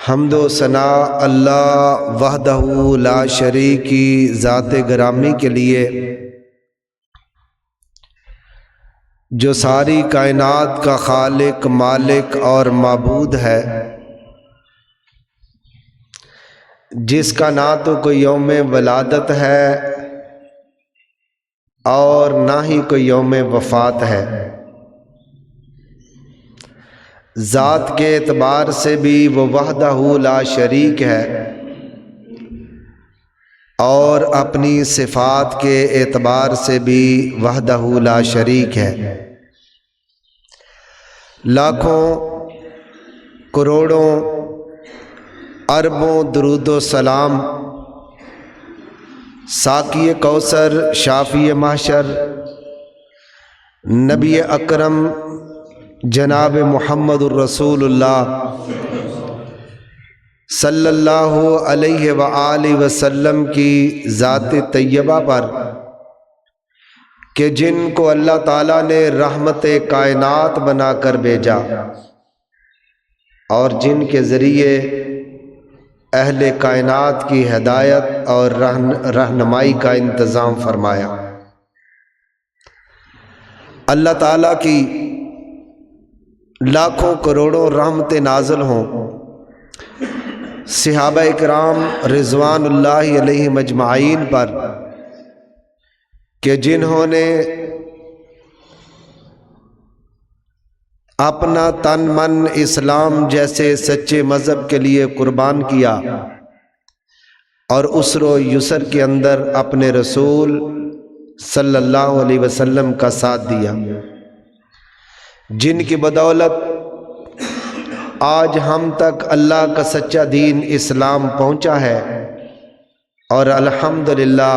حمد و ثنا اللہ وحدہ لا شریک کی ذات گرامی کے لیے جو ساری کائنات کا خالق، مالک اور معبود ہے، جس کا نہ تو کوئی یوم ولادت ہے اور نہ ہی کوئی یوم وفات ہے۔ ذات کے اعتبار سے بھی وہ وحدہ لا شریک ہے اور اپنی صفات کے اعتبار سے بھی وحدہ لا شریک ہے۔ لاکھوں کروڑوں اربوں درود و سلام ساقی کوثر، شافی محشر، نبی اکرم جناب محمد الرسول اللہ صلی اللہ علیہ وآلہ وسلم کی ذات طیبہ پر کہ جن کو اللہ تعالیٰ نے رحمت کائنات بنا کر بھیجا اور جن کے ذریعے اہل کائنات کی ہدایت اور رہنمائی کا انتظام فرمایا۔ اللہ تعالیٰ کی لاکھوں کروڑوں رحمتیں نازل ہوں صحابہ اکرام رضوان اللہ علیہ مجمعین پر کہ جنہوں نے اپنا تن من اسلام جیسے سچے مذہب کے لیے قربان کیا اور اسر و یسر کے اندر اپنے رسول صلی اللہ علیہ وسلم کا ساتھ دیا، جن کی بدولت آج ہم تک اللہ کا سچا دین اسلام پہنچا ہے اور الحمدللہ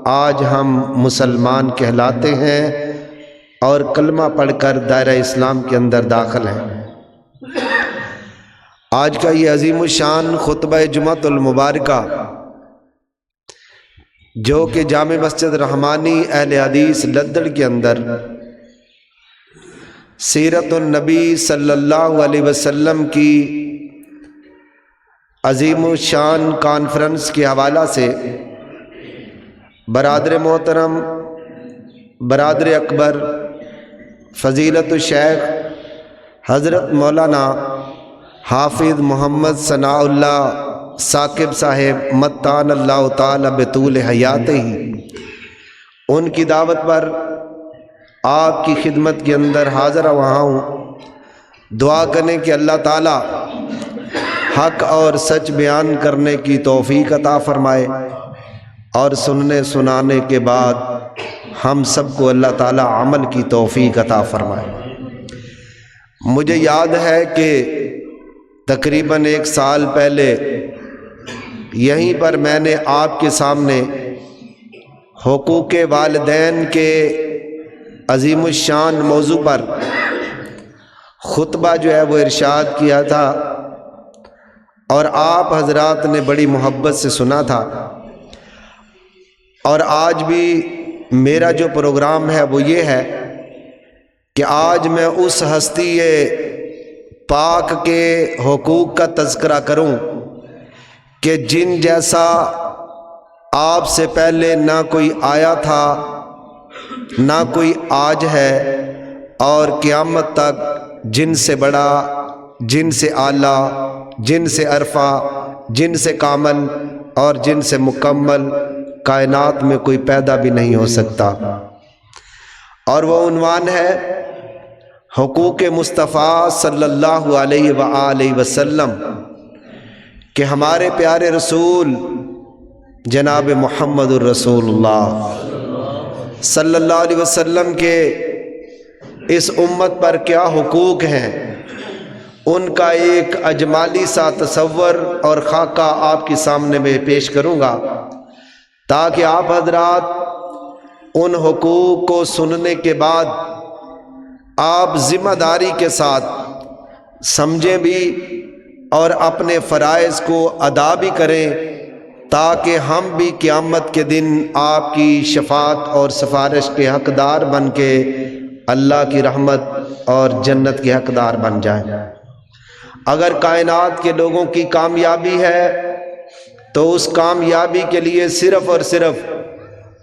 آج ہم مسلمان کہلاتے ہیں اور کلمہ پڑھ کر دائرہ اسلام کے اندر داخل ہیں۔ آج کا یہ عظیم الشان خطبہ جمعۃ المبارکہ جو کہ جامع مسجد رحمانی اہل حدیث لدڑ کے اندر سیرت النبی صلی اللہ علیہ وسلم کی عظیم الشان کانفرنس کے حوالہ سے برادر محترم، برادر اکبر، فضیلت الشیخ حضرت مولانا حافظ محمد ثناء اللہ ثاقب صاحب متان اللہ تعالی بطول حیاتہ ہی، ان کی دعوت پر آپ کی خدمت کے اندر حاضر وہاں ہوں۔ دعا کریں کہ اللہ تعالی حق اور سچ بیان کرنے کی توفیق عطا فرمائے اور سننے سنانے کے بعد ہم سب کو اللہ تعالی عمل کی توفیق عطا فرمائے۔ مجھے یاد ہے کہ تقریباً 1 سال پہلے یہیں پر میں نے آپ کے سامنے حقوق والدین کے عظیم الشان موضوع پر خطبہ جو ہے وہ ارشاد کیا تھا اور آپ حضرات نے بڑی محبت سے سنا تھا، اور آج بھی میرا جو پروگرام ہے وہ یہ ہے کہ آج میں اس ہستی پاک کے حقوق کا تذکرہ کروں کہ جن جیسا آپ سے پہلے نہ کوئی آیا تھا نہ کوئی آج ہے، اور قیامت تک جن سے بڑا، جن سے اعلیٰ، جن سے عرفہ، جن سے کامل اور جن سے مکمل کائنات میں کوئی پیدا بھی نہیں ہو سکتا۔ اور وہ عنوان ہے حقوق مصطفیٰ صلی اللہ علیہ وآلہ وسلم کہ ہمارے پیارے رسول جناب محمد الرسول اللہ صلی اللہ علیہ وسلم کے اس امت پر کیا حقوق ہیں، ان کا ایک اجمالی سا تصور اور خاکہ آپ کے سامنے میں پیش کروں گا تاکہ آپ حضرات ان حقوق کو سننے کے بعد آپ ذمہ داری کے ساتھ سمجھیں بھی اور اپنے فرائض کو ادا بھی کریں، تاکہ ہم بھی قیامت کے دن آپ کی شفاعت اور سفارش کے حقدار بن کے اللہ کی رحمت اور جنت کے حقدار بن جائیں۔ اگر کائنات کے لوگوں کی کامیابی ہے تو اس کامیابی کے لیے صرف اور صرف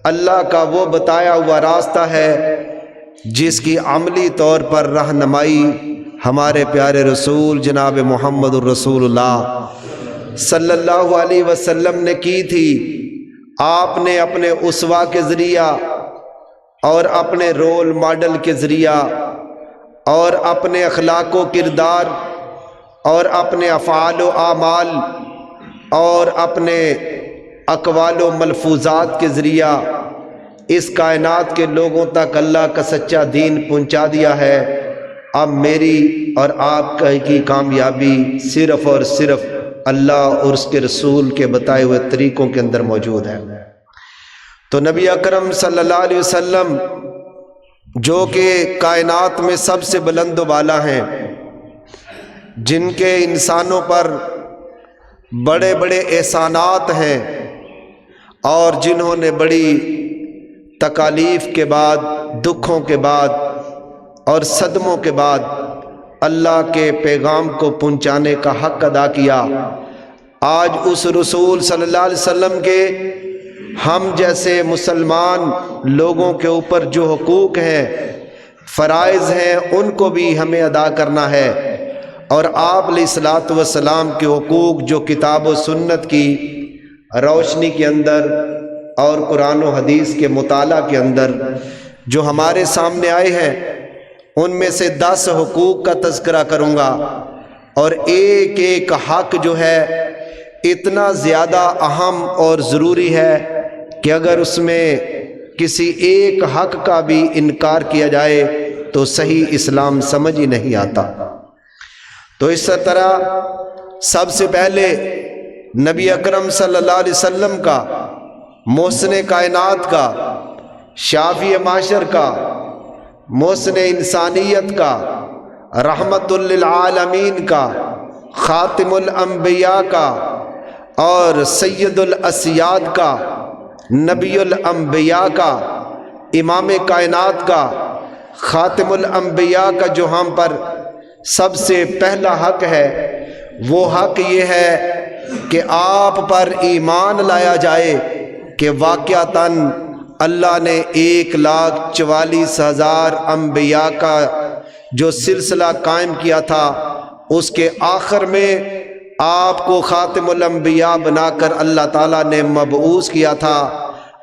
اللہ کا وہ بتایا ہوا راستہ ہے جس کی عملی طور پر رہنمائی ہمارے پیارے رسول جناب محمد الرسول اللہ صلی اللہ علیہ وسلم نے کی تھی۔ آپ نے اپنے اسوہ کے ذریعہ اور اپنے رول ماڈل کے ذریعہ اور اپنے اخلاق و کردار اور اپنے افعال و اعمال اور اپنے اقوال و ملفوظات کے ذریعہ اس کائنات کے لوگوں تک اللہ کا سچا دین پہنچا دیا ہے۔ اب میری اور آپ کی کامیابی صرف اور صرف اللہ اور اس کے رسول کے بتائے ہوئے طریقوں کے اندر موجود ہے۔ تو نبی اکرم صلی اللہ علیہ وسلم جو کہ کائنات میں سب سے بلند و بالا ہیں، جن کے انسانوں پر بڑے بڑے احسانات ہیں اور جنہوں نے بڑی تکالیف کے بعد، دکھوں کے بعد اور صدموں کے بعد اللہ کے پیغام کو پہنچانے کا حق ادا کیا، آج اس رسول صلی اللہ علیہ وسلم کے ہم جیسے مسلمان لوگوں کے اوپر جو حقوق ہیں، فرائض ہیں، ان کو بھی ہمیں ادا کرنا ہے۔ اور آپ علیہ الصلوۃ والسلام کے حقوق جو کتاب و سنت کی روشنی کے اندر اور قرآن و حدیث کے مطالعہ کے اندر جو ہمارے سامنے آئے ہیں، ان میں سے 10 حقوق کا تذکرہ کروں گا، اور ایک ایک حق جو ہے اتنا زیادہ اہم اور ضروری ہے کہ اگر اس میں کسی ایک حق کا بھی انکار کیا جائے تو صحیح اسلام سمجھ ہی نہیں آتا۔ تو اس طرح سب سے پہلے نبی اکرم صلی اللہ علیہ وسلم کا، محسن کائنات کا، شافی معاشر کا، محسن انسانیت کا، رحمت للعالمین کا، خاتم الانبیاء کا اور سید الاسیاد کا، نبی الانبیاء کا، امام کائنات کا، خاتم الانبیاء کا جو ہم پر سب سے پہلا حق ہے، وہ حق یہ ہے کہ آپ پر ایمان لایا جائے کہ واقعتاً اللہ نے 1,44,000 انبیاء کا جو سلسلہ قائم کیا تھا، اس کے آخر میں آپ کو خاتم الانبیاء بنا کر اللہ تعالیٰ نے مبعوث کیا تھا۔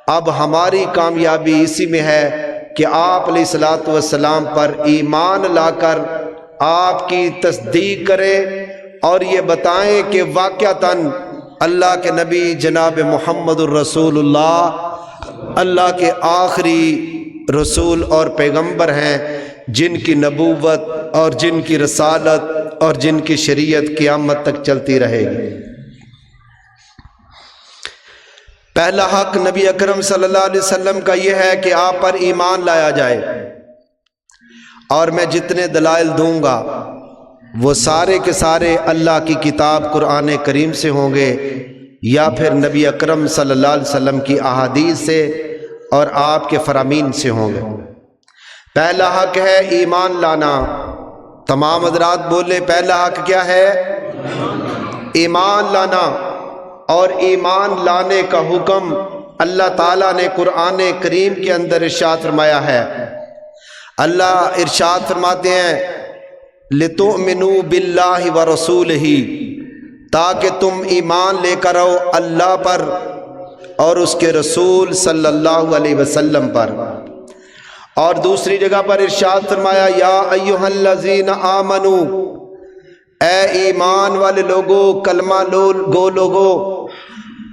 اب ہماری کامیابی اسی میں ہے کہ آپ علیہ الصلوۃ والسلام پر ایمان لا کر آپ کی تصدیق کریں اور یہ بتائیں کہ واقعتاً اللہ کے نبی جناب محمد الرسول اللہ اللہ کے آخری رسول اور پیغمبر ہیں، جن کی نبوت اور جن کی رسالت اور جن کی شریعت قیامت تک چلتی رہے گی۔ پہلا حق نبی اکرم صلی اللہ علیہ وسلم کا یہ ہے کہ آپ پر ایمان لایا جائے، اور میں جتنے دلائل دوں گا وہ سارے کے سارے اللہ کی کتاب قرآن کریم سے ہوں گے یا پھر نبی اکرم صلی اللہ علیہ وسلم کی احادیث سے اور آپ کے فرامین سے ہوں گے۔ پہلا حق ہے ایمان لانا۔ تمام حضرات بولے، پہلا حق کیا ہے؟ ایمان لانا۔ اور ایمان لانے کا حکم اللہ تعالیٰ نے قرآن کریم کے اندر ارشاد فرمایا ہے۔ اللہ ارشاد فرماتے ہیں لِتُؤْمِنُوا بِاللَّهِ وَرَسُولِهِ، تاکہ تم ایمان لے کر آؤ اللہ پر اور اس کے رسول صلی اللہ علیہ وسلم پر۔ اور دوسری جگہ پر ارشاد فرمایا یا ایھا الذین آمنوا، اے ایمان والے لوگو، کلمہ گو لوگو،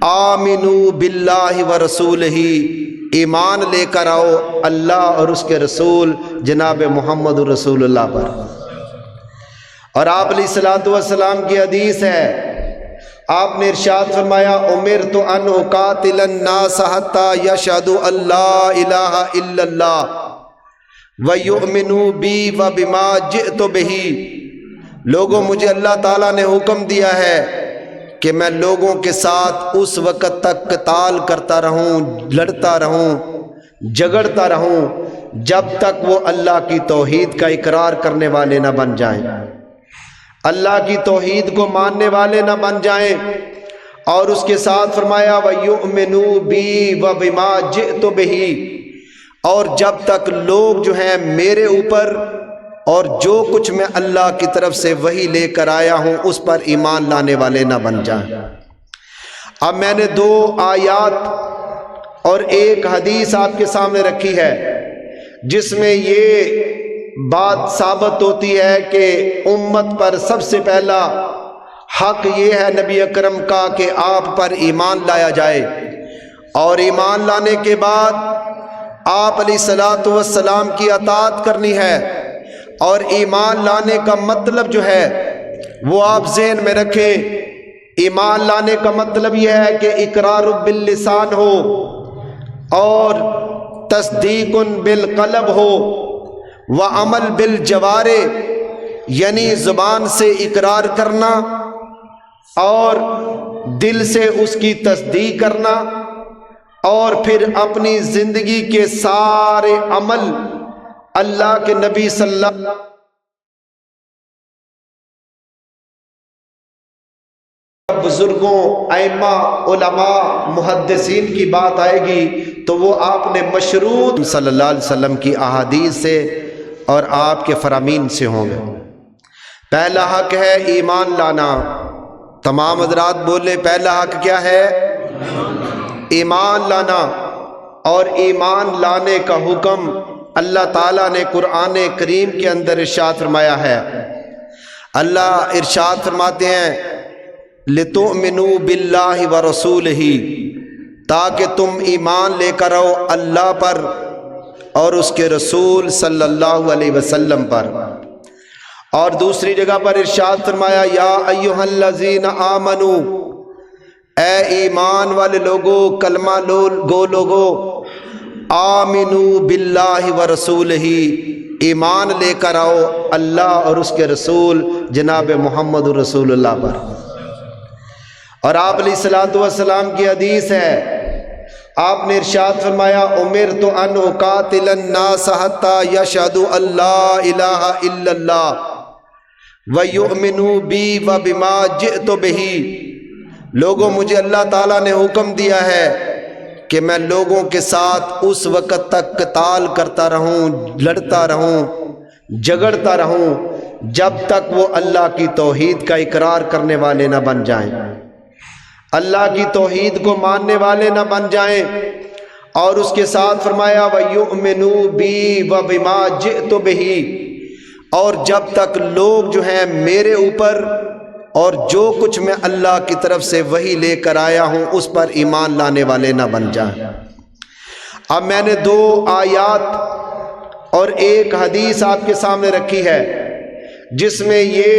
آمنوا باللہ ورسولہ، ایمان لے کر آؤ اللہ اور اس کے رسول جناب محمد رسول اللہ پر۔ اور آپ علیہ الصلوۃ والسلام کی حدیث ہے، آپ نے ارشاد فرمایا امرت ان اقاتل الناس حتی یشہدوا ان لا الہ الا اللہ وَيُؤْمِنُوا بِي وَبِمَا جِئْتُ بِهِ، لوگوں مجھے اللہ تعالیٰ نے حکم دیا ہے کہ میں لوگوں کے ساتھ اس وقت تک قتال کرتا رہوں، لڑتا رہوں، جگڑتا رہوں جب تک وہ اللہ کی توحید کا اقرار کرنے والے نہ بن جائیں۔ اللہ کی توحید کو ماننے والے نہ بن جائیں، اور اس کے ساتھ فرمایا وَيُؤْمِنُوا بِي وَبِمَا جِئْتُ بِهِ، اور جب تک لوگ جو ہیں میرے اوپر اور جو کچھ میں اللہ کی طرف سے وحی لے کر آیا ہوں اس پر ایمان لانے والے نہ بن جائیں۔ اب میں نے 2 آیات اور ایک حدیث آپ کے سامنے رکھی ہے جس میں یہ بات ثابت ہوتی ہے کہ امت پر سب سے پہلا حق یہ ہے نبی اکرم کا کہ آپ پر ایمان لایا جائے، اور ایمان لانے کے بعد آپ علیہ الصلوۃ والسلام کی اطاعت کرنی ہے۔ اور ایمان لانے کا مطلب جو ہے وہ آپ ذہن میں رکھیں، ایمان لانے کا مطلب یہ ہے کہ اقرار باللسان ہو اور تصدیق بالقلب ہو وعمل بالجوارح، یعنی زبان سے اقرار کرنا اور دل سے اس کی تصدیق کرنا، اور پھر اپنی زندگی کے سارے عمل اللہ کے نبی صلی اللہ علیہ وسلم بزرگوں، ائمہ، علماء، محدثین کی بات آئے گی تو وہ آپ نے مشروط صلی اللہ علیہ وسلم کی احادیث سے اور آپ کے فرامین سے ہوں گے۔ پہلا حق ہے ایمان لانا۔ تمام حضرات بولے پہلا حق کیا ہے؟ ایمان لانا۔ اور ایمان لانے کا حکم اللہ تعالیٰ نے قرآن کریم کے اندر ارشاد فرمایا ہے۔ اللہ ارشاد فرماتے ہیں لِتُؤْمِنُوا بِاللَّهِ وَرَسُولِهِ، تاکہ تم ایمان لے کر آؤ اللہ پر اور اس کے رسول صلی اللہ علیہ وسلم پر۔ اور دوسری جگہ پر ارشاد فرمایا یا ایھا الذین آمنو، اے ایمان والے لوگو، کلمہ گو لوگو، آمنو باللہ ورسولہ، ایمان لے کر آؤ اللہ اور اس کے رسول جناب محمد رسول اللہ پر۔ اور آپ علیہ الصلوۃ والسلام کی حدیث ہے، آپ نے ارشاد فرمایا امرت ان اقاتل الناس حتی یشہدوا ان لا الہ الا اللہ وَيُؤْمِنُوا بِي وَبِمَا جِئْتُ بِهِ، لوگوں مجھے اللہ تعالیٰ نے حکم دیا ہے کہ میں لوگوں کے ساتھ اس وقت تک قتال کرتا رہوں، لڑتا رہوں، جگڑتا رہوں جب تک وہ اللہ کی توحید کا اقرار کرنے والے نہ بن جائیں، اللہ کی توحید کو ماننے والے نہ بن جائیں۔ اور اس کے ساتھ فرمایا وَيُؤْمِنُوا بِي وَبِمَا جِئْتُ بِهِ، اور جب تک لوگ جو ہیں میرے اوپر اور جو کچھ میں اللہ کی طرف سے وحی لے کر آیا ہوں اس پر ایمان لانے والے نہ بن جائیں۔ اب میں نے 2 آیات اور ایک حدیث آپ کے سامنے رکھی ہے جس میں یہ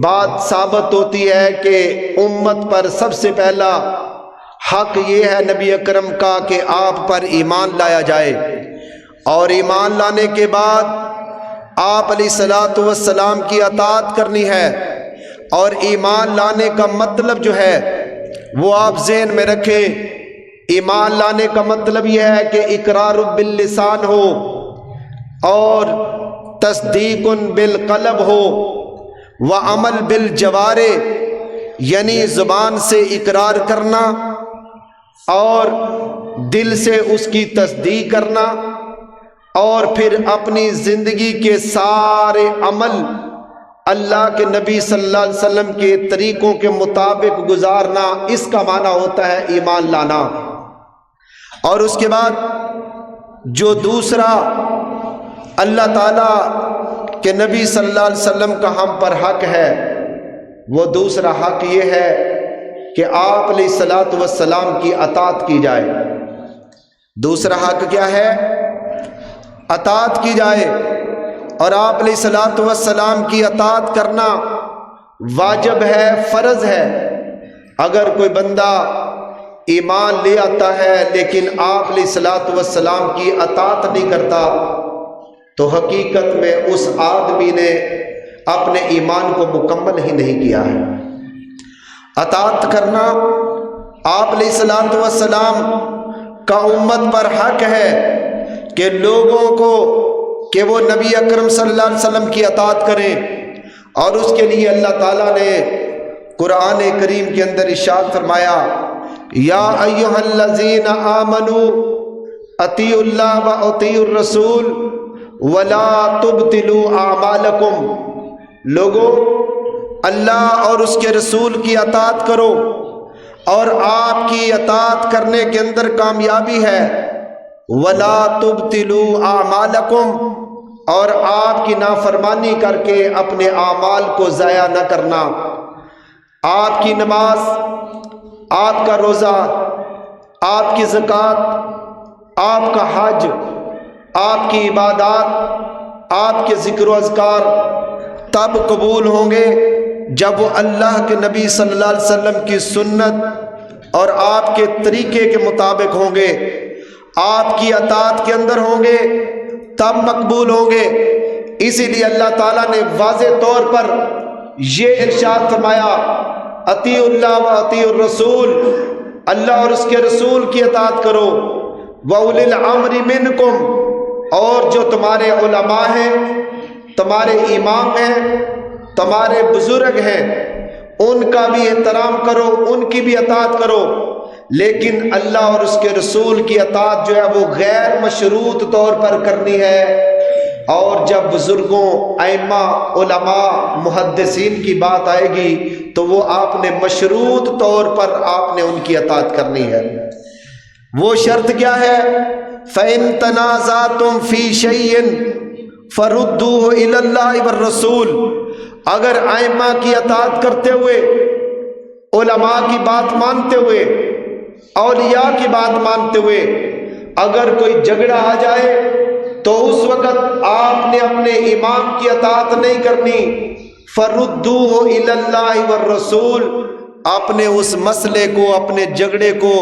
بات ثابت ہوتی ہے کہ امت پر سب سے پہلا حق یہ ہے نبی اکرم کا کہ آپ پر ایمان لایا جائے، اور ایمان لانے کے بعد آپ علیہ الصلوۃ والسلام کی اطاعت کرنی ہے۔ اور ایمان لانے کا مطلب جو ہے وہ آپ ذہن میں رکھیں، ایمان لانے کا مطلب یہ ہے کہ اقرار باللسان ہو اور تصدیق بالقلب ہو وعمل بالجوارح، یعنی زبان سے اقرار کرنا اور دل سے اس کی تصدیق کرنا، اور پھر اپنی زندگی کے سارے عمل اللہ کے نبی صلی اللہ علیہ وسلم کے طریقوں کے مطابق گزارنا، اس کا معنی ہوتا ہے ایمان لانا۔ اور اس کے بعد جو دوسرا اللہ تعالیٰ کے نبی صلی اللہ علیہ وسلم کا ہم پر حق ہے، وہ دوسرا حق یہ ہے کہ آپ علیہ الصلوۃ والسلام کی اطاعت کی جائے۔ دوسرا حق کیا ہے؟ اطاعت کی جائے، اور آپ علیہ الصلوۃ والسلام کی اطاعت کرنا واجب ہے، فرض ہے۔ اگر کوئی بندہ ایمان لے آتا ہے لیکن آپ علیہ الصلوۃ والسلام کی اطاعت نہیں کرتا تو حقیقت میں اس آدمی نے اپنے ایمان کو مکمل ہی نہیں کیا ہے۔ اطاعت کرنا آپ علیہ الصلوۃ والسلام کا امت پر حق ہے کہ لوگوں کو کہ وہ نبی اکرم صلی اللہ علیہ وسلم کی اطاعت کریں، اور اس کے لیے اللہ تعالیٰ نے قرآن کریم کے اندر ارشاد فرمایا یا ایھا الذین آمنوا اطیعوا اللہ و اطیعوا الرسول ولا تبطلوا اعمالکم، لوگو اللہ اور اس کے رسول کی اطاعت کرو اور آپ کی اطاعت کرنے کے اندر کامیابی ہے، ولا تبطلوا اعمالکم، اور آپ کی نافرمانی کر کے اپنے اعمال کو ضائع نہ کرنا۔ آپ کی نماز، آپ کا روزہ، آپ کی زکوٰۃ، آپ کا حج، آپ کی عبادات، آپ کے ذکر و اذکار تب قبول ہوں گے جب وہ اللہ کے نبی صلی اللہ علیہ وسلم کی سنت اور آپ کے طریقے کے مطابق ہوں گے، آپ کی اطاعت کے اندر ہوں گے تب مقبول ہوں گے۔ اسی لیے اللہ تعالیٰ نے واضح طور پر یہ ارشاد فرمایا اطیعوا اللہ و اطیعوا الرسول، اللہ اور اس کے رسول کی اطاعت کرو، وَأُولِي الْأَمْرِ مِنْكُمْ، اور جو تمہارے علماء ہیں، تمہارے امام ہیں، تمہارے بزرگ ہیں، ان کا بھی احترام کرو، ان کی بھی اطاعت کرو، لیکن اللہ اور اس کے رسول کی اطاعت جو ہے وہ غیر مشروط طور پر کرنی ہے۔ اور جب بزرگوں، ائمہ، علماء، محدثین کی بات آئے گی تو وہ آپ نے مشروط طور پر آپ نے ان کی اطاعت کرنی ہے۔ وہ شرط کیا ہے؟ فَإِن تَنَازَعْتُمْ فِي شَيْءٍ فَرُدُّوهُ إِلَى اللَّهِ وَالرَّسُولِ، اگر ائمہ کی اطاعت کرتے ہوئے، علماء کی بات مانتے ہوئے، اولیاء کی بات مانتے ہوئے اگر کوئی جھگڑا آ جائے تو اس وقت آپ نے اپنے امام کی اطاعت نہیں کرنی، فَرُدُّوهُ إِلَى اللَّهِ وَالرَّسُولِ، اپنے اس مسئلے کو، اپنے جھگڑے کو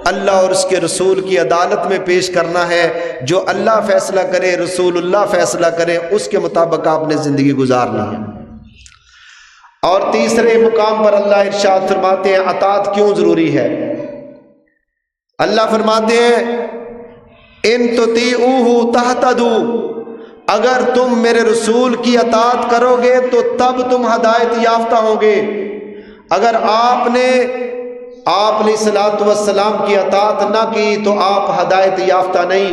اللہ اور اس کے رسول کی عدالت میں پیش کرنا ہے۔ جو اللہ فیصلہ کرے، رسول اللہ فیصلہ کرے، اس کے مطابق آپ نے زندگی گزارنا ہے۔ اور تیسرے مقام پر اللہ ارشاد فرماتے ہیں اطاعت کیوں ضروری ہے۔ اللہ فرماتے ہیں ان تطیعوہ تہتدوا، اگر تم میرے رسول کی اطاعت کرو گے تو تب تم ہدایت یافتہ ہوں گے۔ اگر آپ نے علیہ الصلوۃ والسلام کی اطاعت نہ کی تو آپ ہدایت یافتہ نہیں۔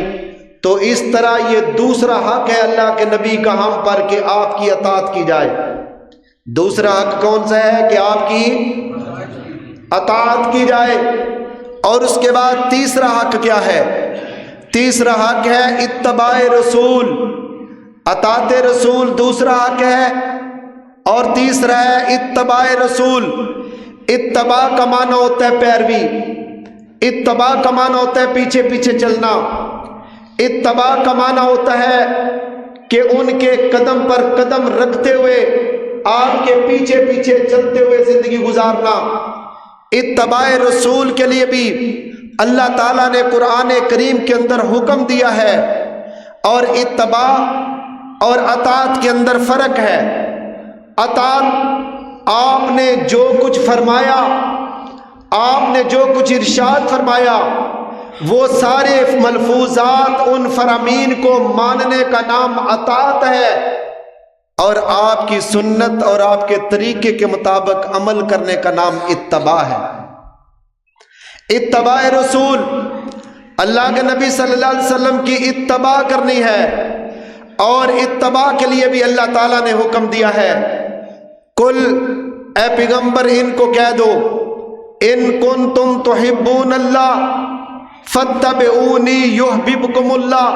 تو اس طرح یہ دوسرا حق ہے اللہ کے نبی کا ہم پر کہ آپ کی اطاعت کی جائے۔ دوسرا حق کون سا ہے؟ کہ آپ کی اطاعت کی جائے۔ اور اس کے بعد تیسرا حق کیا ہے؟ تیسرا حق ہے اتباع رسول، اطاعت رسول دوسرا حق ہے، اور تیسرا ہے اتباع رسول۔ اتباع کا معنی ہوتا ہے پیروی، اتباع کا معنی ہوتا ہے پیچھے پیچھے چلنا، اتباع کا معنی ہوتا ہے کہ ان کے قدم پر قدم رکھتے ہوئے آپ کے پیچھے پیچھے چلتے ہوئے زندگی گزارنا۔ اتباع رسول کے لیے بھی اللہ تعالیٰ نے قرآن کریم کے اندر حکم دیا ہے، اور اتباع اور اطاعت کے اندر فرق ہے۔ اطاعت آپ نے جو کچھ فرمایا، آپ نے جو کچھ ارشاد فرمایا، وہ سارے ملفوظات ان فرامین کو ماننے کا نام اطاعت ہے، اور آپ کی سنت اور آپ کے طریقے کے مطابق عمل کرنے کا نام اتباع ہے۔ اتباع رسول، اللہ کے نبی صلی اللہ علیہ وسلم کی اتباع کرنی ہے، اور اتباع کے لیے بھی اللہ تعالیٰ نے حکم دیا ہے کل، اے پیغمبر ان کو کہہ دو ان کنتم تحبون اللہ فاتبعونی یحببکم اللہ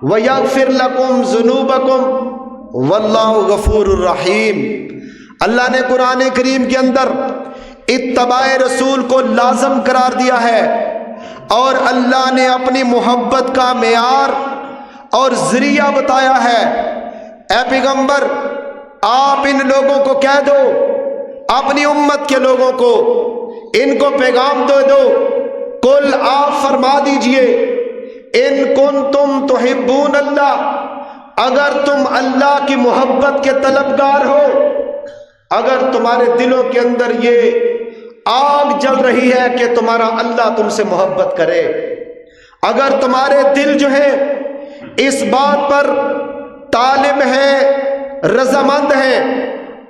ویغفر لکم ذنوبکم واللہ غفور الرحیم۔ اللہ نے قرآن کریم کے اندر اتباع رسول کو لازم قرار دیا ہے، اور اللہ نے اپنی محبت کا معیار اور ذریعہ بتایا ہے۔ اے پیغمبر آپ ان لوگوں کو کہہ دو، اپنی امت کے لوگوں کو ان کو پیغام دے دو، کل آپ فرما دیجئے ان کنتم تحبون اللہ، اگر تم اللہ کی محبت کے طلبگار ہو، اگر تمہارے دلوں کے اندر یہ آگ جل رہی ہے کہ تمہارا اللہ تم سے محبت کرے، اگر تمہارے دل جو ہے اس بات پر طالب ہے، رضامند ہے،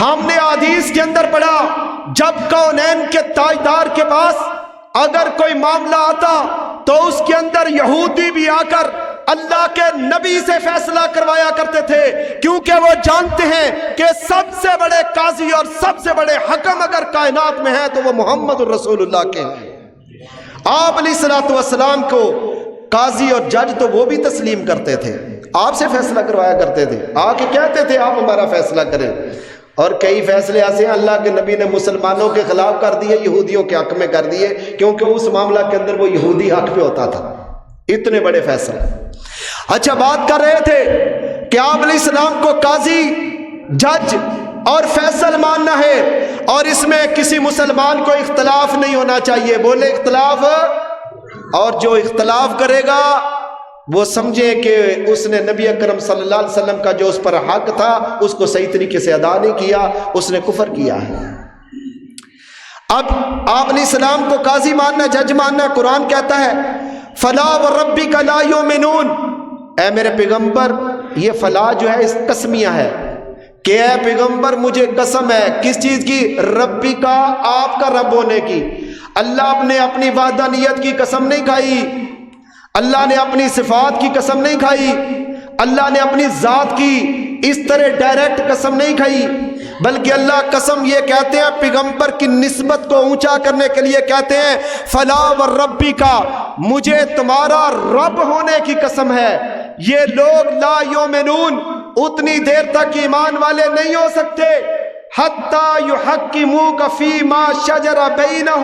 ہم نے حدیث کے اندر پڑھا جب کونین کے تاجدار کے پاس اگر کوئی معاملہ آتا تو اس کے اندر یہودی بھی آ کر اللہ کے نبی سے فیصلہ کروایا کرتے تھے، کیونکہ وہ جانتے ہیں کہ سب سے بڑے قاضی اور سب سے بڑے حکم اگر کائنات میں ہیں تو وہ محمد رسول اللہ کے ہیں۔ آپ علیہ الصلوۃ والسلام کو قاضی اور جج تو وہ بھی تسلیم کرتے تھے، آپ سے فیصلہ کروایا کرتے تھے، آ کے کہتے تھے آپ ہمارا فیصلہ کریں۔ اور کئی فیصلے ایسے ہیں اللہ کے نبی نے مسلمانوں کے خلاف کر دیے، یہودیوں کے حق میں کر دیے، کیونکہ اس معاملہ کے اندر وہ یہودی حق پہ ہوتا تھا۔ اتنے بڑے فیصلے۔ اچھا، بات کر رہے تھے کہ آپ علیہ السلام کو قاضی، جج اور فیصل ماننا ہے، اور اس میں کسی مسلمان کو اختلاف نہیں ہونا چاہیے۔ بولے اختلاف، اور جو اختلاف کرے گا وہ سمجھے کہ اس نے نبی اکرم صلی اللہ علیہ وسلم کا جو اس پر حق تھا اس کو صحیح طریقے سے ادا نہیں کیا، اس نے کفر کیا ہے۔ اب آپ علیہ السلام کو قاضی ماننا، جج ماننا، قرآن کہتا ہے فلا وربک لا یؤمنون، اے میرے پیغمبر، یہ فلا جو ہے اس قسمیہ ہے کہ اے پیغمبر مجھے قسم ہے، کس چیز کی؟ ربی کا، آپ کا رب ہونے کی۔ اللہ نے اپنی وحدانیت کی قسم نہیں کھائی، اللہ نے اپنی صفات کی قسم نہیں کھائی، اللہ نے اپنی ذات کی اس طرح ڈائریکٹ قسم نہیں کھائی، بلکہ اللہ قسم یہ کہتے ہیں پیغمبر کی نسبت کو اونچا کرنے کے لیے کہتے ہیں فلا وربی کا، مجھے تمہارا رب ہونے کی قسم ہے۔ یہ لوگ لا یؤمنون اتنی دیر تک ایمان والے نہیں ہو سکتے حتی یحکموک فیما شجر بینہم،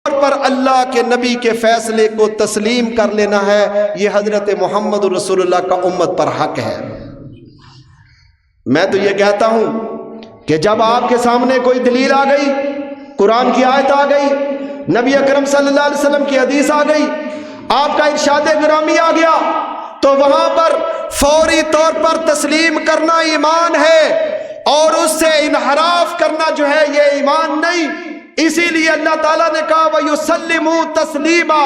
پر اللہ کے نبی کے فیصلے کو تسلیم کر لینا ہے، یہ حضرت محمد رسول اللہ کا امت پر حق ہے۔ میں تو یہ کہتا ہوں کہ جب آپ کے سامنے کوئی دلیل آ گئی، قرآن کی آیت آ گئی، نبی اکرم صلی اللہ علیہ وسلم کی حدیث آ گئی، آپ کا ارشاد گرامی آ گیا، تو وہاں پر فوری طور پر تسلیم کرنا ایمان ہے، اور اس سے انحراف کرنا جو ہے یہ ایمان نہیں۔ اسی لیے اللہ تعالیٰ نے کہا وَيُسَلِّمُوا تَسْلِيمًا،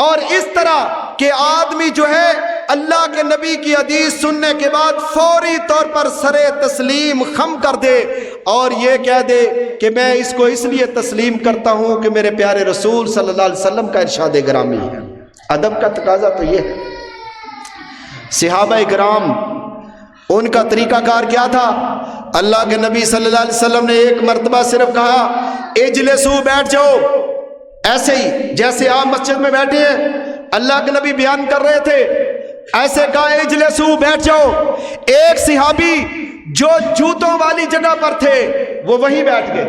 اور اس طرح کہ آدمی جو ہے اللہ کے نبی کی حدیث سننے کے بعد فوری طور پر سرے تسلیم خم کر دے، اور یہ کہہ دے کہ میں اس کو اس لیے تسلیم کرتا ہوں کہ میرے پیارے رسول صلی اللہ علیہ وسلم کا ارشاد گرامی ہے۔ ادب کا تقاضا تو یہ ہے۔ صحابہ کرام ان کا طریقہ کار کیا تھا؟ اللہ کے نبی صلی اللہ علیہ وسلم نے ایک مرتبہ صرف کہا اجلسو، بیٹھ جاؤ، ایسے ہی جیسے آپ مسجد میں بیٹھے ہیں، اللہ کے نبی بیان کر رہے تھے، ایسے کہا اجلسو، بیٹھ جاؤ۔ ایک صحابی جو جوتوں والی جگہ پر تھے وہ وہیں بیٹھ گئے،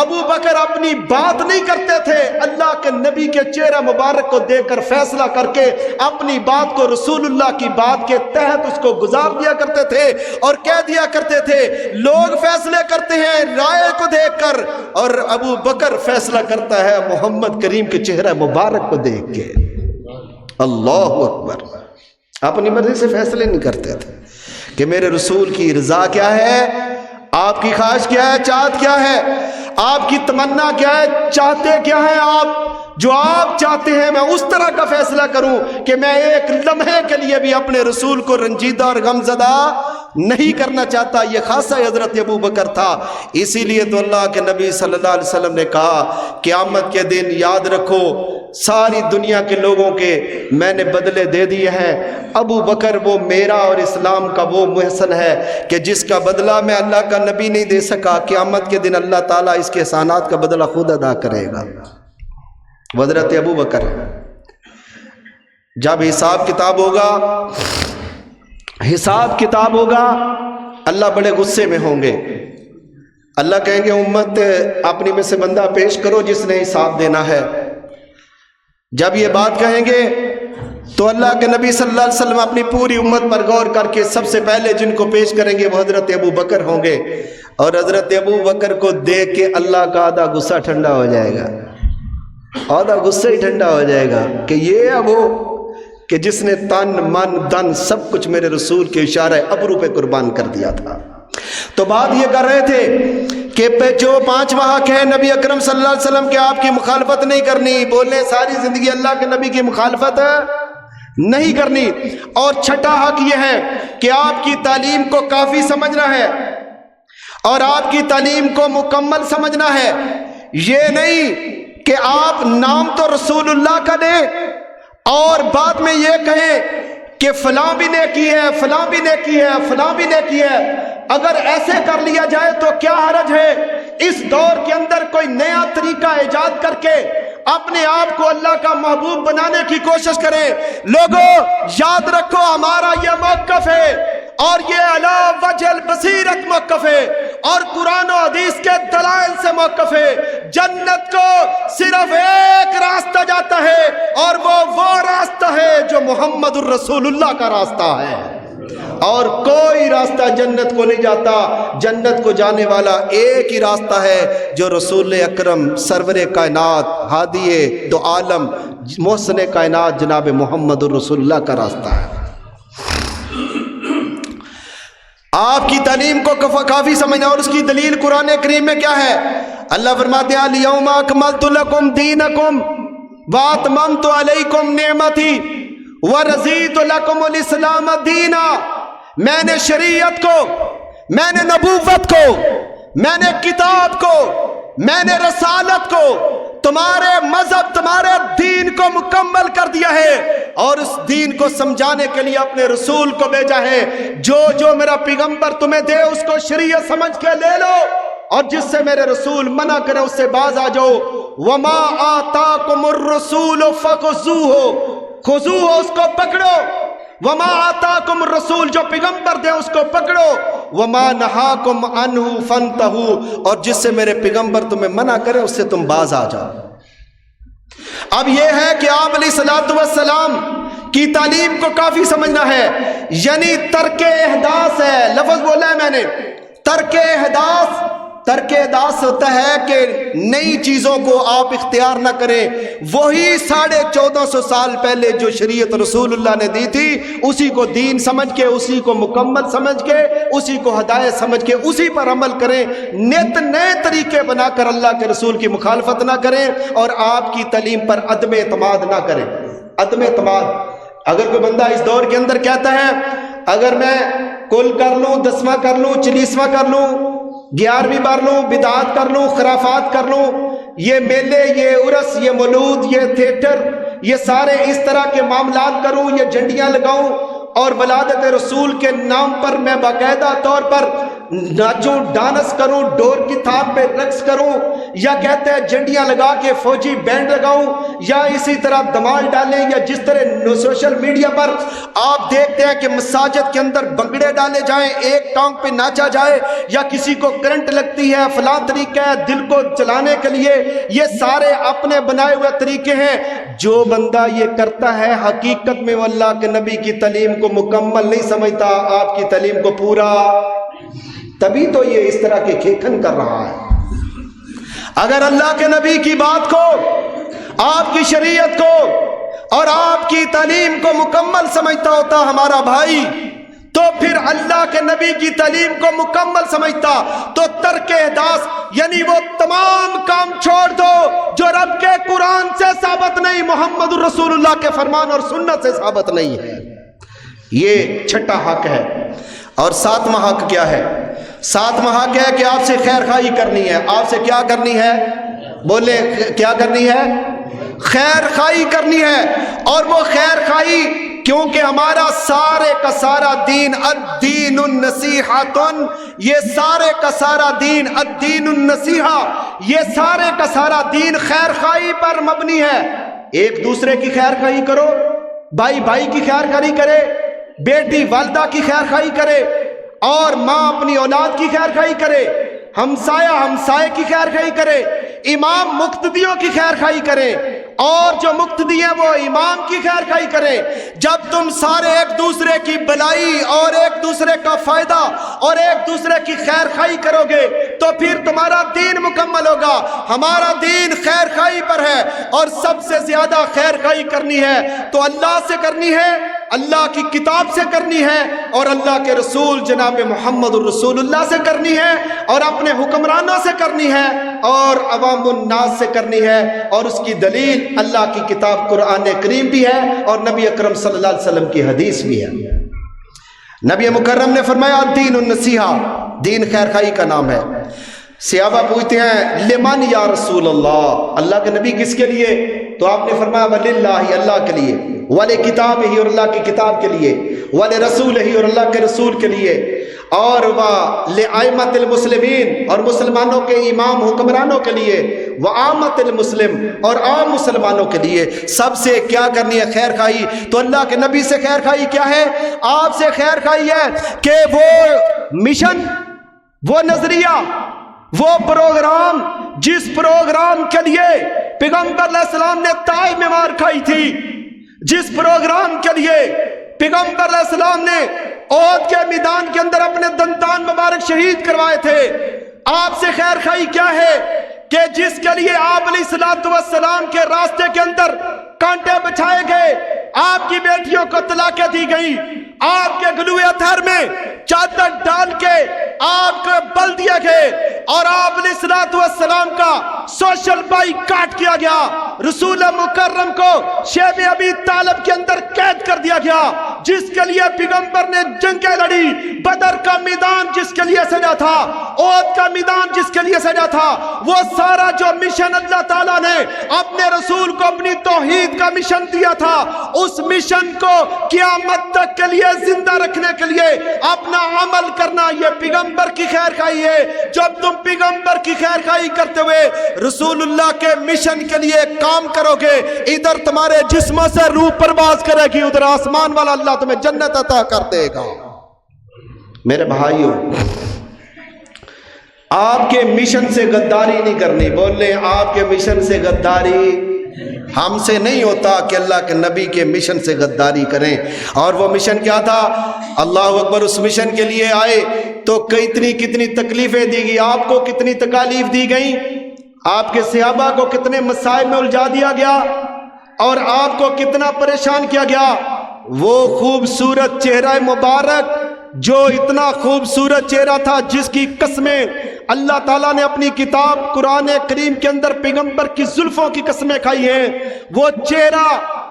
ابو بکر اپنی بات نہیں کرتے تھے، اللہ کے نبی کے چہرہ مبارک کو دیکھ کر فیصلہ کر کے اپنی بات کو رسول اللہ کی بات کے تحت اس کو گزار دیا کرتے تھے اور کہہ دیا کرتے تھے لوگ فیصلے کرتے ہیں رائے کو دیکھ کر، اور ابو بکر فیصلہ کرتا ہے محمد کریم کے چہرہ مبارک کو دیکھ کے۔ اللہ اکبر، اپنی مرضی سے فیصلے نہیں کرتے تھے کہ میرے رسول کی رضا کیا ہے، آپ کی خواہش کیا ہے، چاہت کیا ہے، آپ کی تمنا کیا ہے، چاہتے کیا ہیں آپ، جو آپ چاہتے ہیں میں اس طرح کا فیصلہ کروں کہ میں ایک لمحے کے لیے بھی اپنے رسول کو رنجیدہ اور غمزدہ نہیں کرنا چاہتا۔ یہ خاصہ حضرت ابو بکر تھا۔ اسی لیے تو اللہ کے نبی صلی اللہ علیہ وسلم نے کہا قیامت کے دن یاد رکھو ساری دنیا کے لوگوں کے میں نے بدلے دے دیے ہیں، ابو بکر وہ میرا اور اسلام کا وہ محسن ہے کہ جس کا بدلہ میں اللہ کا نبی نہیں دے سکا، قیامت کے دن اللہ تعالیٰ اس کے احسانات کا بدلہ خود ادا کرے گا۔ حضرت ابو بکر جب حساب کتاب ہوگا اللہ بڑے غصے میں ہوں گے۔ اللہ کہیں گے امت اپنی میں سے بندہ پیش کرو جس نے حساب دینا ہے۔ جب یہ بات کہیں گے تو اللہ کے نبی صلی اللہ علیہ وسلم اپنی پوری امت پر غور کر کے سب سے پہلے جن کو پیش کریں گے وہ حضرت ابو بکر ہوں گے، اور حضرت ابو بکر کو دیکھ کے اللہ کا آدھا غصہ ٹھنڈا ہو جائے گا، آدھا غصہ ہی ٹھنڈا ہو جائے گا کہ یہ اب وہ کہ جس نے تن من دن سب کچھ میرے رسول کے اشارہ ابرو پہ قربان کر دیا تھا۔ تو بات یہ کر رہے تھے کہ جو پانچواں حق ہے نبی اکرم صلی اللہ علیہ وسلم کے آپ کی مخالفت نہیں کرنی، بولے ساری زندگی اللہ کے نبی کی مخالفت نہیں کرنی، اور چھٹا حق یہ ہے کہ آپ کی تعلیم کو کافی سمجھنا ہے اور آپ کی تعلیم کو مکمل سمجھنا ہے، یہ نہیں کہ آپ نام تو رسول اللہ کا دیں اور بعد میں یہ کہیں کہ فلاں بھی نے کی ہے، فلاں بھی نے کی ہے، فلاں بھی نے کی ہے۔ اگر ایسے کر لیا جائے تو کیا حرج ہے؟ اس دور کے اندر کوئی نیا طریقہ ایجاد کر کے اپنے آپ کو اللہ کا محبوب بنانے کی کوشش کریں۔ لوگوں یاد رکھو ہمارا یہ موقف ہے اور یہ علی وجہ البصیرت موقف ہے اور قرآن و حدیث کے دلائل سے موقف ہے۔ جنت کو صرف ایک راستہ جاتا ہے اور وہ راستہ ہے جو محمد الرسول اللہ کا راستہ ہے، اور کوئی راستہ جنت کو نہیں جاتا۔ جنت کو جانے والا ایک ہی راستہ ہے جو رسول اکرم سرور کائنات ہادی دو عالم محسن کائنات جناب محمد الرسول اللہ کا راستہ ہے۔ آپ کی تعلیم کو کافی سمجھنا، اور اس کی دلیل قرآن کریم میں کیا ہے؟ اللہ فرماتے ہیں الیوم اکملت لکم دینکم واتممت علیکم نعمتی ورضیت لکم الاسلام دینا۔ میں نے شریعت کو، میں نے نبوت کو، میں نے کتاب کو، میں نے رسالت کو، تمہارے مذہب تمہارے دین کو مکمل کر دیا ہے اور اس دین کو سمجھانے کے لیے اپنے رسول کو بھیجا ہے۔ جو میرا پیغمبر تمہیں دے اس کو شریعت سمجھ کے لے لو، اور جس سے میرے رسول منع کرے اس سے باز آ جاؤ۔ وما آتاکم الرسول فخذوہ، خذوہ اس کو پکڑو، وما آتاکم الرسول جو پیغمبر دے اس کو پکڑو، وما نہاکم عنہ فانتہو اور جس سے میرے پیغمبر تمہیں منع کرے اس سے تم باز آ جاؤ۔ اب یہ ہے کہ آپ علیہ الصلوۃ والسلام کی تعلیم کو کافی سمجھنا ہے، یعنی ترک احداث ہے، لفظ بولا ہے میں نے، ترک احداث ہوتا ہے کہ نئی چیزوں کو آپ اختیار نہ کریں، وہی 1450 سال پہلے جو شریعت رسول اللہ نے دی تھی اسی کو دین سمجھ کے، اسی کو مکمل سمجھ کے، اسی کو ہدایت سمجھ کے اسی پر عمل کریں، نت نئے طریقے بنا کر اللہ کے رسول کی مخالفت نہ کریں اور آپ کی تعلیم پر عدم اعتماد نہ کریں۔ عدم اعتماد، اگر کوئی بندہ اس دور کے اندر کہتا ہے اگر میں کل کر لوں، 10واں کر لوں، 40واں کر لوں، 11ویں بار لوں، بدعات کر لوں، خرافات کر لوں، یہ میلے، یہ عرس، یہ مولود، یہ تھیٹر، یہ سارے اس طرح کے معاملات کروں، یہ جھنڈیاں لگاؤں اور ولادت رسول کے نام پر میں باقاعدہ طور پر ناچوں، ڈانس کروں، ڈور کی تھاپ پہ رقص کروں، یا کہتے ہیں جنڈیاں لگا کے فوجی بینڈ لگاؤں، یا اسی طرح دمال ڈالیں، یا جس طرح سوشل میڈیا پر آپ دیکھتے ہیں کہ مساجد کے اندر بنگڑے ڈالے جائیں، ایک ٹانگ پہ ناچا جائے، یا کسی کو کرنٹ لگتی ہے، فلاں طریقہ ہے دل کو چلانے کے لیے، یہ سارے اپنے بنائے ہوئے طریقے ہیں۔ جو بندہ یہ کرتا ہے حقیقت میں وہ اللہ کے نبی کی تعلیم کو مکمل نہیں سمجھتا، آپ کی تعلیم کو پورا، تبھی تو یہ اس طرح کے کھیکھن کر رہا ہے۔ اگر اللہ کے نبی کی بات کو، آپ کی شریعت کو اور آپ کی تعلیم کو مکمل سمجھتا ہوتا ہمارا بھائی، تو پھر اللہ کے نبی کی تعلیم کو مکمل سمجھتا تو ترک احداث یعنی وہ تمام کام چھوڑ دو جو رب کے قرآن سے ثابت نہیں، محمد الرسول اللہ کے فرمان اور سنت سے ثابت نہیں ہے۔ یہ چھٹا حق ہے۔ اور ساتواں حق کیا ہے؟ ساتواں حق ہے کہ آپ سے خیر خواہی کرنی ہے۔ آپ سے کیا کرنی ہے؟ بولے کیا کرنی ہے؟ خیر خواہی کرنی ہے۔ اور وہ خیر خواہی کیونکہ ہمارا سارے کا سارا دین الدین النصیحۃ، یہ سارے کا سارا دین الدین النصیحہ، یہ سارے کا سارا دین خیر خواہی پر مبنی ہے۔ ایک دوسرے کی خیر خواہی کرو، بھائی بھائی کی خیر خواہی کرے، بیٹی والدہ کی خیر خواہی کرے، اور ماں اپنی اولاد کی خیر خواہی کرے، ہمسایہ ہمسائے کی خیر خواہی کرے، امام مقتدیوں کی خیر خواہی کرے، اور جو مقتدی ہیں وہ امام کی خیر خواہی کریں۔ جب تم سارے ایک دوسرے کی بلائی اور ایک دوسرے کا فائدہ اور ایک دوسرے کی خیر خواہی کرو گے تو پھر تمہارا دین مکمل ہوگا۔ ہمارا دین خیر خواہی پر ہے، اور سب سے زیادہ خیر خواہی کرنی ہے تو اللہ سے کرنی ہے، اللہ کی کتاب سے کرنی ہے، اور اللہ کے رسول جناب محمد الرسول اللہ سے کرنی ہے، اور اپنے حکمرانوں سے کرنی ہے، اور عوام الناس سے کرنی ہے۔ اور اس کی دلیل اللہ کی کتاب قرآن کریم بھی ہے، اور نبی اکرم صلی اللہ علیہ وسلم کی حدیث بھی ہے۔ نبی مکرم نے فرمایا الدین النصیحہ، دین خیر خواہی کا نام ہے۔ صحابہ پوچھتے ہیں لمن یا رسول اللہ، اللہ کے نبی کس کے لیے؟ تو آپ نے فرمایا وللہ، اللہ کے لیے، ولکتابہ، اور اللہ کی کتاب کے لیے، ولرسولہ، اور اللہ کے رسول کے لیے، اور ولائمۃ المسلمین، اور مسلمانوں کے امام حکمرانوں کے لیے، وعامۃ المسلم، اور عام مسلمانوں کے لیے۔ سب سے کیا کرنی ہے؟ خیر خواہی۔ تو اللہ کے نبی سے خیر خواہی کیا ہے؟ آپ سے خیر خواہی ہے کہ وہ مشن، وہ نظریہ، وہ پروگرام، جس پروگرام کے لیے پیغمبر علیہ السلام نے طائف میں مار کھائی تھی، جس پروگرام کے لیے پیغمبر علیہ السلام نے احد کے میدان کے اندر اپنے دندان مبارک شہید کروائے تھے، آپ سے خیر خواہی کیا ہے کہ جس کے لیے آپ علیہ السلام کے راستے کے اندر کانٹے بچھائے گئے، آپ کی بیٹیوں کو طلاقیں دی گئی، آپ کے گلوئے اتھر میں چادر ڈال کے آپ کو بل دیا گئے، اور آپ علیہ السلام کا سوشل بائیکاٹ کیا گیا، رسول مکرم کو شیب ابی طالب کے اندر قید کر دیا گیا، جس کے لیے پیغمبر نے جنگیں لڑی، بدر کا میدان جس کے لیے سجا تھا، احد کا میدان جس کے لیے سجا تھا، وہ سارا جو مشن اللہ تعالیٰ نے اپنے رسول کو اپنی توحید کا مشن دیا تھا، اس مشن کو قیامت تک کے لیے زندہ رکھنے کے لیے اپنا عمل کرنا، یہ پیغمبر کی خیر خواہی ہے۔ جب تم پیغمبر کی خیر خواہی کرتے ہوئے رسول اللہ کے مشن کے لیے کام کرو گے، ادھر تمہارے جسموں سے روح پرواز کرے گی، ادھر آسمان والا اللہ تمہیں جنت عطا کر دے گا۔ میرے بھائیوں، آپ کے مشن سے غداری نہیں کرنی۔ بول لیں آپ کے مشن سے غداری ہم سے نہیں ہوتا کہ اللہ کے نبی کے مشن سے غداری کریں۔ اور وہ مشن کیا تھا؟ اللہ اکبر، اس مشن کے لیے آئے تو کتنی تکلیفیں دی گئی، آپ کو کتنی تکالیف دی گئی، آپ کے صحابہ کو کتنے مسائل میں الجھا دیا گیا، اور آپ کو کتنا پریشان کیا گیا۔ وہ خوبصورت چہرہ مبارک جو اتنا خوبصورت چہرہ تھا، جس کی قسمیں اللہ تعالیٰ نے اپنی کتاب قرآن کریم کے اندر پیغمبر کی زلفوں کی قسمیں کھائی ہیں، وہ چہرہ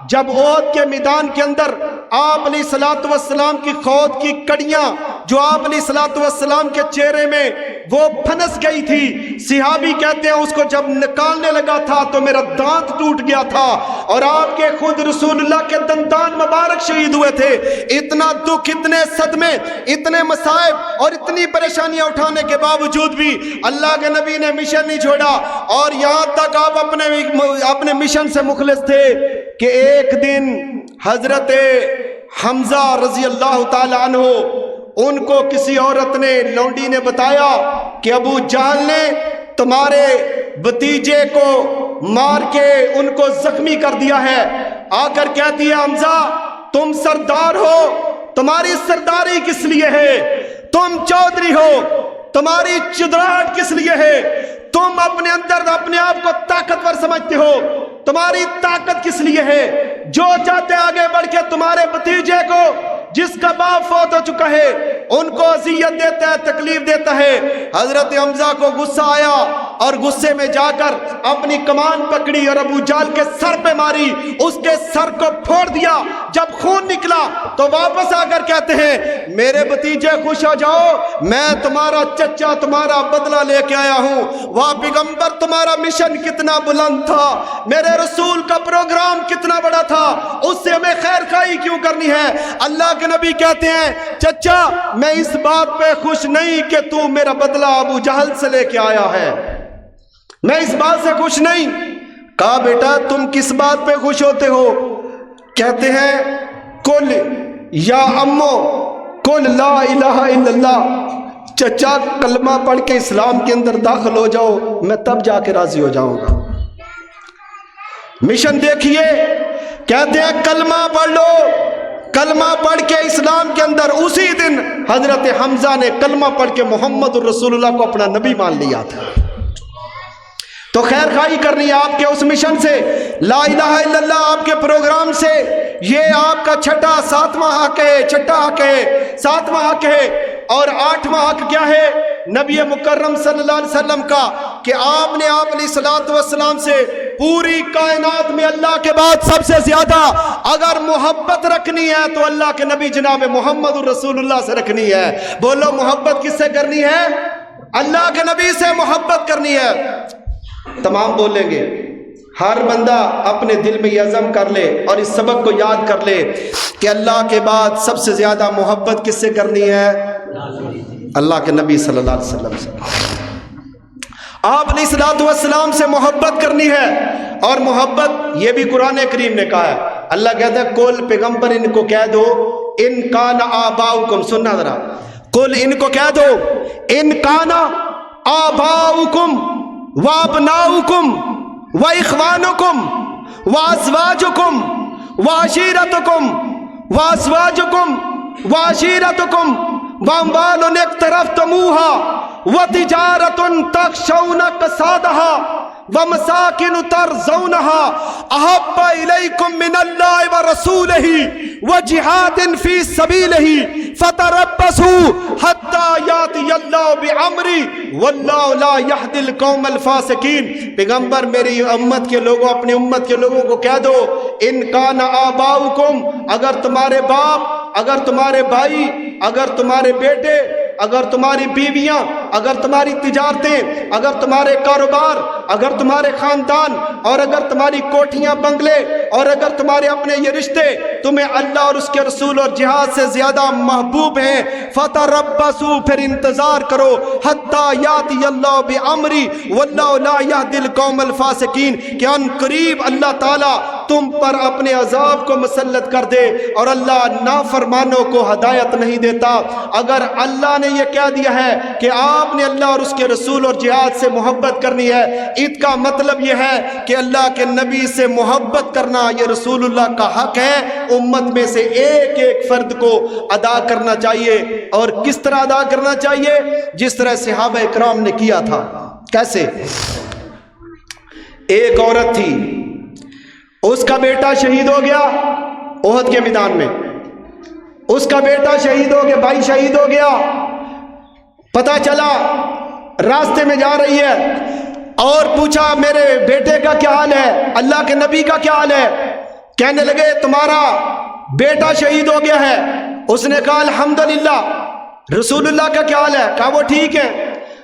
جب احد کے میدان کے اندر آپ علیہ السلام کی خود کی کڑیاں جو آپ علیہ السلام کے چہرے میں وہ پھنس گئی تھی. صحابی کہتے ہیں اس کو جب نکالنے لگا تھا تو میرا دانت ٹوٹ گیا تھا، اور آپ کے خود رسول اللہ کے دندان مبارک شہید ہوئے تھے. اتنا دکھ، اتنے صدمے، اتنے مصائب اور اتنی پریشانیاں اٹھانے کے باوجود بھی اللہ کے نبی نے مشن نہیں چھوڑا، اور یہاں تک آپ اپنے مشن سے مخلص تھے کہ ایک دن حضرت حمزہ رضی اللہ تعالی عنہ، ان کو کسی عورت نے، لونڈی نے بتایا کہ ابو جہل نے تمہارے بھتیجے کو مار کے ان کو زخمی کر دیا ہے. آ کر کہتی ہے حمزہ تم سردار ہو، تمہاری سرداری کس لیے ہے؟ تم چودھری ہو، تمہاری چودراہٹ کس لیے ہے؟ تم اپنے اندر اپنے آپ کو طاقتور سمجھتے ہو، تمہاری طاقت کس لیے ہے؟ جو چاہتے آگے بڑھ کے تمہارے بھتیجے کو جس کا باپ فوت ہو چکا ہے ان کو اذیت دیتا ہے، تکلیف دیتا ہے. حضرت حمزہ کو غصہ آیا اور غصے میں جا کر اپنی کمان پکڑی اور ابو جہل کے سر پہ ماری، اس کے سر کو پھوڑ دیا. جب خون نکلا تو واپس آ کر کہتے ہیں میرے بھتیجے خوش ہو جاؤ، میں تمہارا چچا تمہارا بدلہ لے کے آیا ہوں. واہ پیغمبر، تمہارا مشن کتنا بلند تھا، میرے رسول کا پروگرام کتنا بڑا تھا، اس سے ہمیں خیر خواہی کیوں کرنی ہے؟ اللہ کے نبی کہتے ہیں چچا میں اس بات پہ خوش نہیں کہ تو میرا بدلہ ابو جہل سے لے کے آیا ہے، میں اس بات سے خوش نہیں. کہا بیٹا تم کس بات پہ خوش ہوتے ہو؟ کہتے ہیں کل یا امو کل لا الہ الا اللہ، چچا کلمہ پڑھ کے اسلام کے اندر داخل ہو جاؤ، میں تب جا کے راضی ہو جاؤں گا. مشن دیکھیے، کہتے ہیں کلمہ پڑھ لو. کلمہ پڑھ کے اسلام کے اندر اسی دن حضرت حمزہ نے کلمہ پڑھ کے محمد الرسول اللہ کو اپنا نبی مان لیا تھا. تو خیر خواہی کرنی ہے آپ کے اس مشن سے، لا الہ الا اللہ آپ کے پروگرام سے. یہ آپ کا ساتواں حق ہے، چھٹا حق ہے، ساتواں حق ہے. اور آٹھواں حق کیا ہے نبی مکرم صلی اللہ علیہ وسلم کا؟ کہ آپ نے علیہ الصلوۃ والسلام سے پوری کائنات میں اللہ کے بعد سب سے زیادہ اگر محبت رکھنی ہے تو اللہ کے نبی جناب محمد الرسول اللہ سے رکھنی ہے. بولو محبت کس سے کرنی ہے؟ اللہ کے نبی سے محبت کرنی ہے. تمام بولیں گے، ہر بندہ اپنے دل میں یہ عزم کر لے اور اس سبق کو یاد کر لے کہ اللہ کے بعد سب سے زیادہ محبت کس سے کرنی ہے؟ اللہ کے نبی صلی اللہ علیہ وسلم سے. آپ علیہ الصلوۃ والسلام سے محبت کرنی ہے. اور محبت یہ بھی قرآن کریم نے کہا ہے. اللہ کہتا ہے کل پیغمبر ان کو کہہ دو ان کان آباؤکم، سننا ذرا، کل ان کو کہہ دو ان کان آباؤکم وابناؤکم واخوانکم وازواجکم وعشیرتکم وازواجکم وعشیرتکم واموال اقترفتموها وتجارۃ تخشون کسادها ومساکن ترضونها احب الیکم من اللہ ورسولہ وجہاد فی سبیلہ فتربصوا حتی یاتی اللہ بامرہ واللہ لا یہدی القوم الفاسقین. پیغمبر میری امت کے لوگوں، اپنی امت کے لوگوں کو کہہ دو ان کان آباؤکم، اگر تمہارے باپ، اگر تمہارے بھائی، اگر تمہارے بیٹے، اگر تمہاری بیویاں، اگر تمہاری تجارتیں، اگر تمہارے کاروبار، اگر تمہارے خاندان، اور اگر تمہاری کوٹھیاں بنگلے، اور اگر تمہارے اپنے یہ رشتے تمہیں اللہ اور اس کے رسول اور جہاد سے زیادہ محبوب ہیں، فتربصوا، پھر انتظار کرو، حتی یاتی اللہ بامرہ واللہ لا یہدی القوم الفاسقین، کہ ان قریب اللہ تعالیٰ تم پر اپنے عذاب کو مسلط کر دے، اور اللہ نافرمانوں کو ہدایت نہیں دیتا. اگر اللہ نے یہ کہہ دیا ہے کہ آپ نے اللہ اور اس کے رسول اور جہاد سے محبت کرنی ہے، اس کا مطلب یہ ہے کہ اللہ کے نبی سے محبت کرنا یہ رسول اللہ کا حق ہے. امت میں سے ایک ایک فرد کو ادا کرنا چاہیے. اور کس طرح ادا کرنا چاہیے؟ جس طرح صحابہ اکرام نے کیا تھا. کیسے؟ ایک عورت تھی، اس کا بیٹا شہید ہو گیا احد کے میدان میں، اس کا بیٹا شہید ہو گیا، بھائی شہید ہو گیا. پتہ چلا راستے میں جا رہی ہے اور پوچھا میرے بیٹے کا کیا حال ہے، اللہ کے نبی کا کیا حال ہے؟ کہنے لگے تمہارا بیٹا شہید ہو گیا ہے. اس نے کہا الحمدللہ. رسول اللہ کا کیا حال ہے؟ کہا وہ ٹھیک ہے.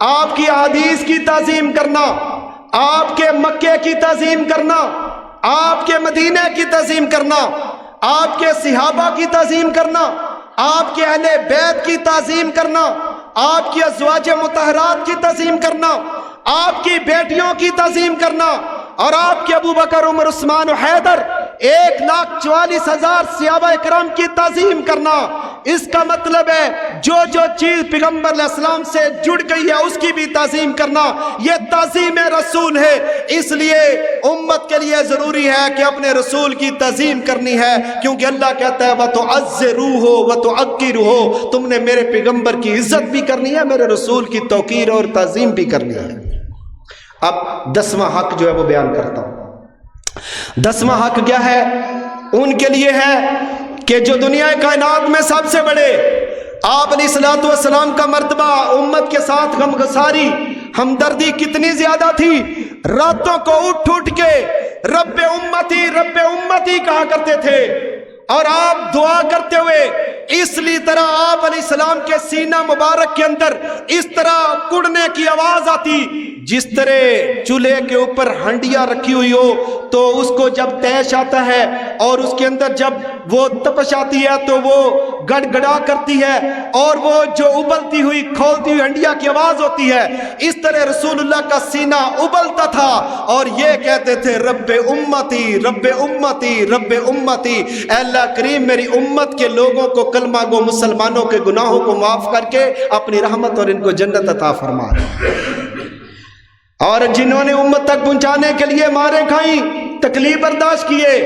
آپ کی احادیث کی تعظیم کرنا، آپ کے مکے کی تعظیم کرنا، آپ کے مدینہ کی تعظیم کرنا، آپ کے صحابہ کی تعظیم کرنا، آپ کے اہل بیت کی تعظیم کرنا، آپ کی ازواج مطہرات کی تعظیم کرنا، آپ کی بیٹیوں کی تعظیم کرنا، اور آپ کے ابو بکر، عمر، عثمان و حیدر 1,44,000 صحابہ کرام کی تعظیم کرنا۔ اس کا مطلب ہے جو جو چیز پیغمبر علیہ السلام سے جڑ گئی ہے اس کی بھی تعظیم کرنا، یہ تعظیم رسول ہے۔ اس لیے امت کے لیے ضروری ہے کہ اپنے رسول کی تعظیم کرنی ہے، کیونکہ اللہ کہتا ہے وَتُعَزِّرُوهُ وَتُعَقِّرُوهُ، تم نے میرے پیغمبر کی عزت بھی کرنی ہے، میرے رسول کی توقیر اور تعظیم بھی کرنی ہے۔ اب 10واں حق جو ہے وہ بیان کرتا ہوں۔ 10واں حق کیا ہے؟ ان کے لیے ہے کہ جو دنیا کائنات میں سب سے بڑے، آپ علیہ الصلوۃ والسلام کا مرتبہ امت کے ساتھ غمگساری، ہمدردی کتنی زیادہ تھی، راتوں کو اٹھ کے رب امتی کہا کرتے تھے، اور آپ دعا کرتے ہوئے اس لیے طرح آپ علیہ السلام کے سینہ مبارک کے اندر اس طرح کڑنے کی آواز آتی جس طرح چولہے کے اوپر ہنڈیاں رکھی ہوئی ہو تو اس کو جب تیش آتا ہے اور اس کے اندر جب وہ تپش آتی ہے تو وہ گڑ گڑا کرتی ہے، اور وہ جو ابلتی ہوئی کھولتی ہوئی ہنڈیا کی آواز ہوتی ہے، اس طرح رسول اللہ کا سینہ ابلتا تھا اور یہ کہتے تھے رب امتی رب امتی رب امتی، اے اللہ کریم میری امت کے لوگوں کو، کلمہ گو مسلمانوں کے گناہوں کو معاف کر کے اپنی رحمت اور ان کو جنت عطا فرما۔ اور جنہوں نے امت تک پہنچانے کے لیے مارے کھائیں، تکلیف برداشت کیے،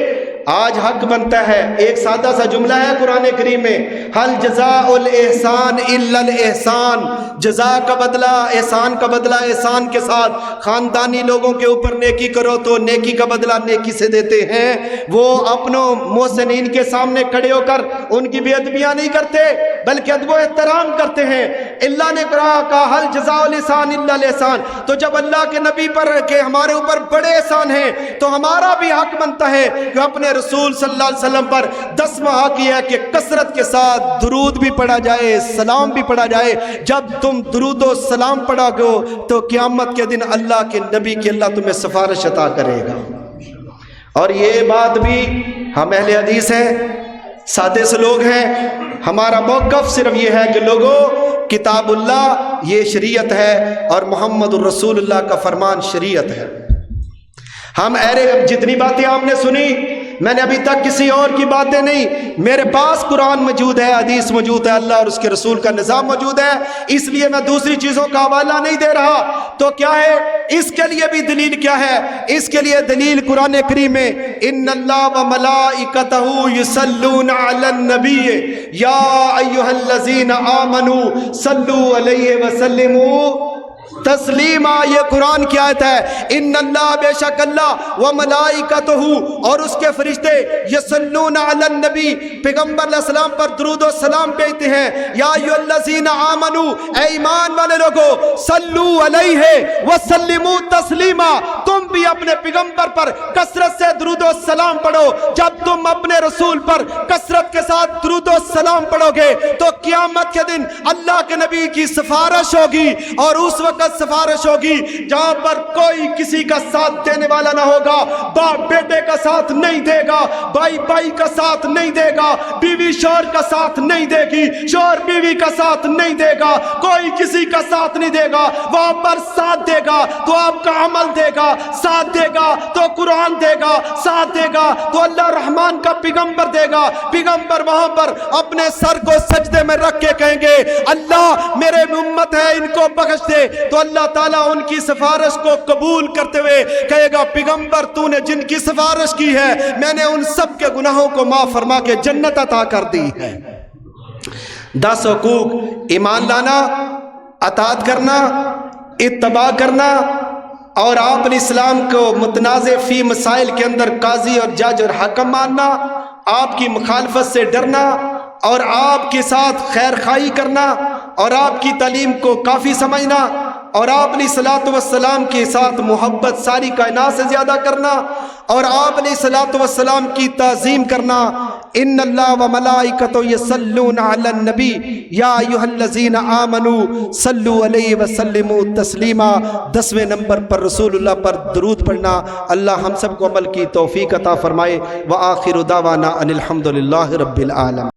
آج حق بنتا ہے۔ ایک سادہ سا جملہ ہے قرآن کریم میں، حل جزاء الاحسان الا الاحسان، جزا کا بدلہ، احسان کا بدلہ احسان کے ساتھ۔ خاندانی لوگوں کے اوپر نیکی کرو تو نیکی کا بدلہ نیکی سے دیتے ہیں، وہ اپنوں محسنین کے سامنے کھڑے ہو کر ان کی بے ادبیاں نہیں کرتے بلکہ ادب و احترام کرتے ہیں۔ اللہ نے کہا حل جزاء الاحسان الا الاحسان، تو جب اللہ کے نبی پر کہ ہمارے اوپر بڑے احسان ہیں تو ہمارا بھی حق بنتا ہے کہ اپنے رسول صلی اللہ علیہ وسلم پر 10واں حق یہ ہے کہ کثرت کے ساتھ درود بھی پڑھا جائے، سلام بھی پڑھا جائے۔ جب تم درود و سلام پڑھا گو تو قیامت کے دن اللہ کے نبی کی اللہ تمہیں سفارش عطا کرے گا۔ اور یہ بات بھی ہم اہل حدیث ہیں، سادے سے لوگ ہیں، ہمارا موقف صرف یہ ہے کہ لوگوں کتاب اللہ یہ شریعت ہے اور محمد الرسول اللہ کا فرمان شریعت ہے۔ ہم جتنی باتیں آپ نے سنی، میں نے ابھی تک کسی اور کی باتیں نہیں، میرے پاس قرآن موجود ہے، حدیث موجود ہے، اللہ اور اس کے رسول کا نظام موجود ہے، اس لیے میں دوسری چیزوں کا حوالہ نہیں دے رہا۔ تو کیا ہے اس کے لیے بھی دلیل کیا ہے؟ اس کے لیے دلیل قرآن کریم میں ان اللہ و ملائکتہ یصلون علی النبی یا ایھا الذین آمنوا صلوا علیہ وسلموا تسلیمہ، یہ قرآن کی آیت ہے۔ ان اللہ، بے شک اللہ، و ملائکتہ، اور اس کے فرشتے، یصلون علی النبی، پیغمبر علیہ السلام پر درود و سلام بھیجتے ہیں۔ یا ایھا الذین آمنوا، اے ایمان والے لوگو، صلو علیہ وسلموا تسلیما، تم بھی اپنے پیغمبر پر کثرت سے درود و سلام پڑھو۔ جب تم اپنے رسول پر کثرت کے ساتھ درود و سلام پڑھو گے تو قیامت کے دن اللہ کے نبی کی سفارش ہوگی، اور اس وقت سفارش ہوگی جہاں پر کوئی کسی کا ساتھ دینے والا نہ ہوگا۔ باپ بیٹے کا ساتھ نہیں دے گا، بھائی بھائی کا ساتھ نہیں دے گا، بیوی شوہر کا ساتھ نہیں دے گی، شوہر بیوی کا ساتھ نہیں دے گا، کوئی کسی کا ساتھ نہیں دے گا۔ وہاں پر ساتھ دے گا تو آپ کا عمل دے گا، ساتھ دے گا تو قرآن دے گا، ساتھ دے گا تو اللہ رحمان کا پیغمبر دے گا۔ پیغمبر وہاں پر اپنے سر کو سجدے میں رکھ کے کہیں گے اللہ میرے امت ہے ان کو بخش دے، تو اللہ تعالیٰ ان کی سفارش کو قبول کرتے ہوئے کہے گا پیغمبر تو نے جن کی سفارش کی ہے میں نے ان سب کے گناہوں کو معاف فرما کے جنت عطا کر دی ہے۔ 10 حقوق: ایمان لانا، اطاعت کرنا، اتباع کرنا، اور آپ علیہ السلام کو متنازع فی مسائل کے اندر قاضی اور جج اور حکم ماننا، آپ کی مخالفت سے ڈرنا اور آپ کے ساتھ خیر خواہی کرنا اور آپ کی تعلیم کو کافی سمجھنا اور آپ علیہ الصلوۃ والسلام کے ساتھ محبت ساری کائنات سے زیادہ کرنا اور آپ علیہ الصلوۃ والسلام کی تعظیم کرنا۔ ان اللہ و ملائکتہ یصلون علی النبی یا ایھا الذین آمنوا صلوا علیہ وسلموا تسلیما۔ 10ویں نمبر پر رسول اللہ پر درود پڑھنا۔ اللہ ہم سب کو عمل کی توفیق عطا فرمائے۔ وآخر دعوانا ان الحمد للہ رب العالمین۔